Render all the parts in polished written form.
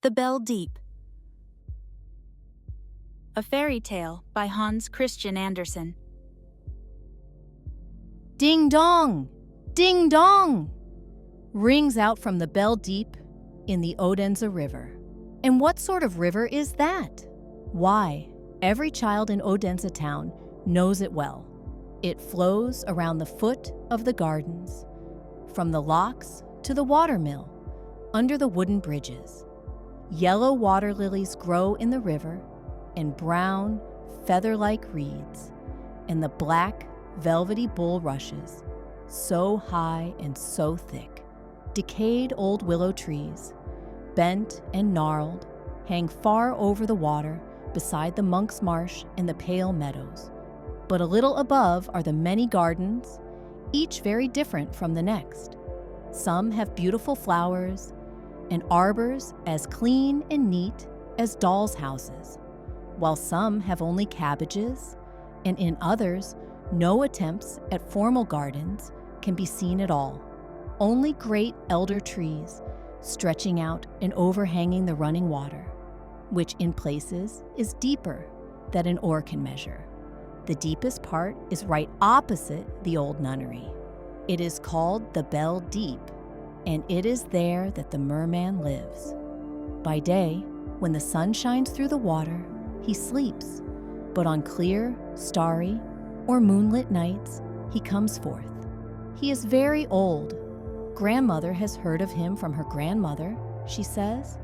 The Bell Deep. A fairy tale by Hans Christian Andersen. Ding dong! Ding dong! Rings out from the Bell Deep in the Odense River. And what sort of river is that? Why, every child in Odense town knows it well. It flows around the foot of the gardens, from the locks to the watermill, under the wooden bridges. Yellow water lilies grow in the river, and brown, feather-like reeds, and the black, velvety bulrushes, so high and so thick. Decayed old willow trees, bent and gnarled, hang far over the water beside the Monk's Marsh and the Pale Meadows. But a little above are the many gardens, each very different from the next. Some have beautiful flowers, and arbors as clean and neat as dolls' houses, while some have only cabbages, and in others, no attempts at formal gardens can be seen at all. Only great elder trees stretching out and overhanging the running water, which in places is deeper than an oar can measure. The deepest part is right opposite the old nunnery. It is called the Bell Deep, and it is there that the merman lives. By day, when the sun shines through the water, he sleeps, but on clear, starry, or moonlit nights, he comes forth. He is very old. Grandmother has heard of him from her grandmother, she says,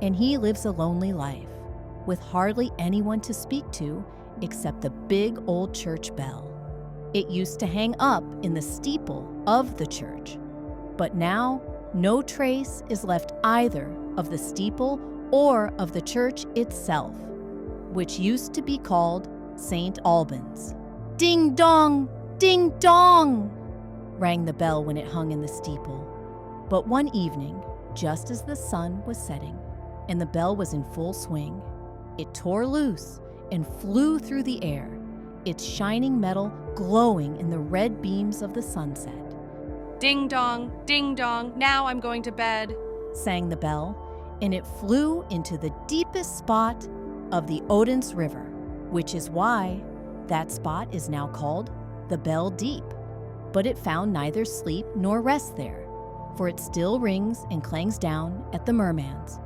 and he lives a lonely life, with hardly anyone to speak to except the big old church bell. It used to hang up in the steeple of the church, but now no trace is left either of the steeple or of the church itself, which used to be called St. Albans. Ding dong! Ding dong! Rang the bell when it hung in the steeple. But one evening, just as the sun was setting and the bell was in full swing, it tore loose and flew through the air, its shining metal glowing in the red beams of the sunset. Ding dong, now I'm going to bed, sang the bell, and it flew into the deepest spot of the Odense River, which is why that spot is now called the Bell Deep. But it found neither sleep nor rest there, for it still rings and clangs down at the merman's.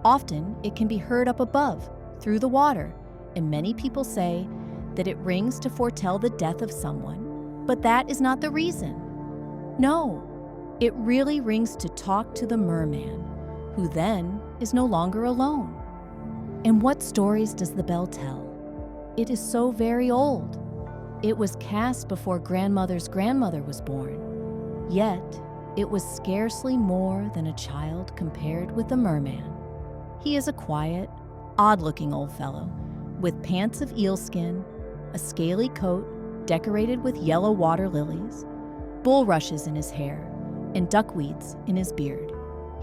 Often it can be heard up above, through the water, and many people say that it rings to foretell the death of someone, but that is not the reason. No, it really rings to talk to the merman, who then is no longer alone. And what stories does the bell tell? It is so very old. It was cast before grandmother's grandmother was born. Yet, it was scarcely more than a child compared with the merman. He is a quiet, odd-looking old fellow, with pants of eelskin, a scaly coat decorated with yellow water lilies, bulrushes in his hair, and duckweeds in his beard.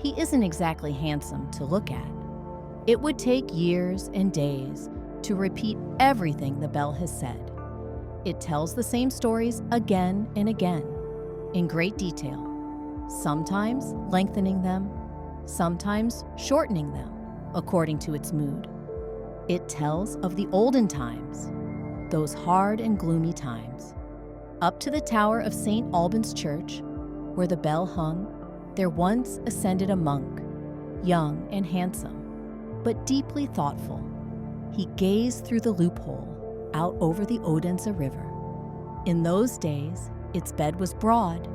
He isn't exactly handsome to look at. It would take years and days to repeat everything the bell has said. It tells the same stories again and again, in great detail, sometimes lengthening them, sometimes shortening them, according to its mood. It tells of the olden times, those hard and gloomy times. Up to the tower of St. Albans Church, where the bell hung, there once ascended a monk, young and handsome, but deeply thoughtful. He gazed through the loophole out over the Odense River. In those days, its bed was broad,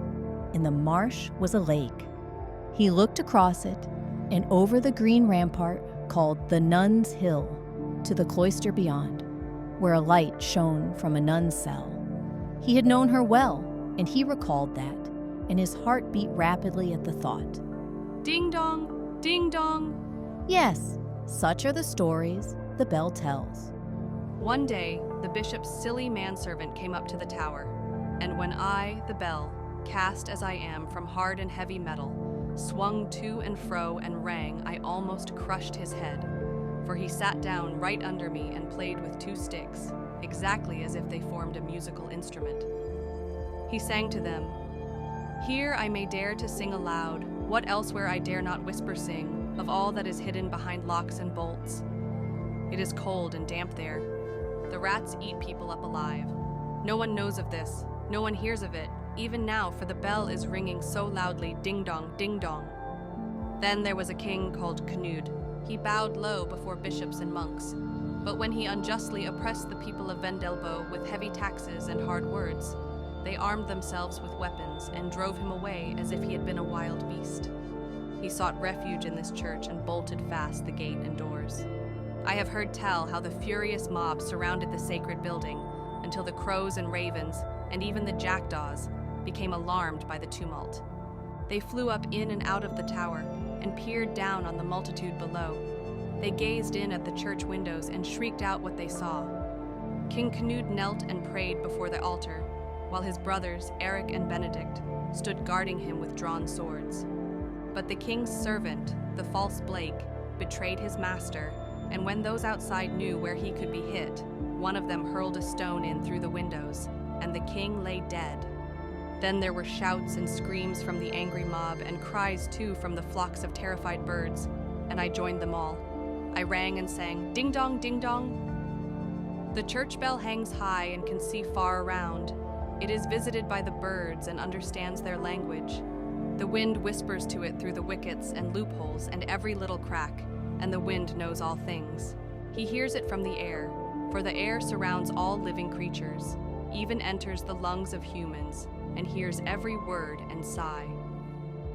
and the marsh was a lake. He looked across it and over the green rampart called the Nun's Hill to the cloister beyond, where a light shone from a nun's cell. He had known her well, and he recalled that, and his heart beat rapidly at the thought. Ding dong. Yes, such are the stories the bell tells. One day, the bishop's silly manservant came up to the tower, and when I, the bell, cast as I am from hard and heavy metal, swung to and fro and rang, I almost crushed his head, for he sat down right under me and played with two sticks, exactly as if they formed a musical instrument. He sang to them, "Here I may dare to sing aloud, what elsewhere I dare not whisper sing, of all that is hidden behind locks and bolts. It is cold and damp there. The rats eat people up alive. No one knows of this. No one hears of it, even now, for the bell is ringing so loudly, ding-dong, ding-dong. Then there was a king called Canute. He bowed low before bishops and monks. But when he unjustly oppressed the people of Vendelbo with heavy taxes and hard words, they armed themselves with weapons and drove him away as if he had been a wild beast. He sought refuge in this church and bolted fast the gate and doors. I have heard tell how the furious mob surrounded the sacred building until the crows and ravens, and even the jackdaws, became alarmed by the tumult. They flew up in and out of the tower and peered down on the multitude below. They gazed in at the church windows and shrieked out what they saw. King Canute knelt and prayed before the altar, while his brothers, Eric and Benedict, stood guarding him with drawn swords. But the king's servant, the false Blake, betrayed his master, and when those outside knew where he could be hit, one of them hurled a stone in through the windows, and the king lay dead. Then there were shouts and screams from the angry mob, and cries too from the flocks of terrified birds, and I joined them all. I rang and sang, "Ding dong, ding dong." The church bell hangs high and can see far around. It is visited by the birds and understands their language. The wind whispers to it through the wickets and loopholes and every little crack, and the wind knows all things. He hears it from the air, for the air surrounds all living creatures, even enters the lungs of humans, and hears every word and sigh.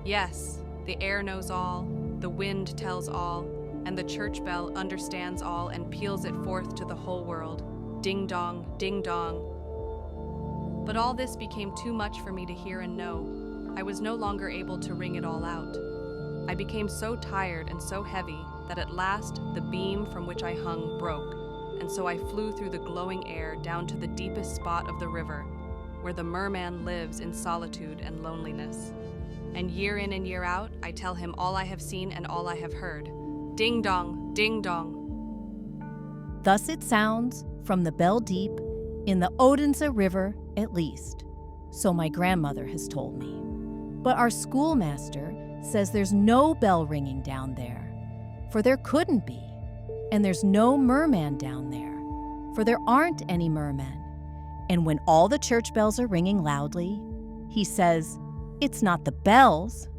Yes, the air knows all, the wind tells all, and the church bell understands all and peals it forth to the whole world. Ding dong, ding dong. But all this became too much for me to hear and know. I was no longer able to ring it all out. I became so tired and so heavy that at last the beam from which I hung broke, and so I flew through the glowing air down to the deepest spot of the river, where the merman lives in solitude and loneliness. And year in and year out, I tell him all I have seen and all I have heard. Ding dong, ding dong. Thus it sounds from the bell deep in the Odense River at least, so my grandmother has told me. But our schoolmaster says there's no bell ringing down there, for there couldn't be. And there's no merman down there, for there aren't any mermen. And when all the church bells are ringing loudly, he says it's not the bells,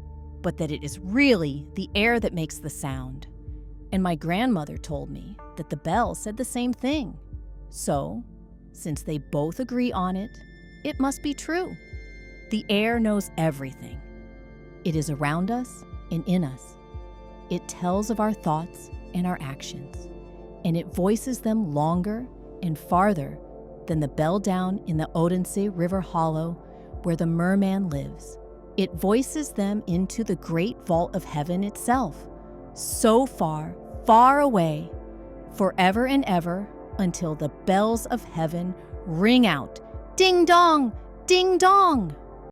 but that it is really the air that makes the sound. And my grandmother told me that the bell said the same thing. So, since they both agree on it, it must be true. The air knows everything. It is around us and in us. It tells of our thoughts and our actions, and it voices them longer and farther than the bell down in the Odense River hollow where the merman lives. It voices them into the great vault of heaven itself, so far, far away, forever and ever, until the bells of heaven ring out, ding dong, ding dong.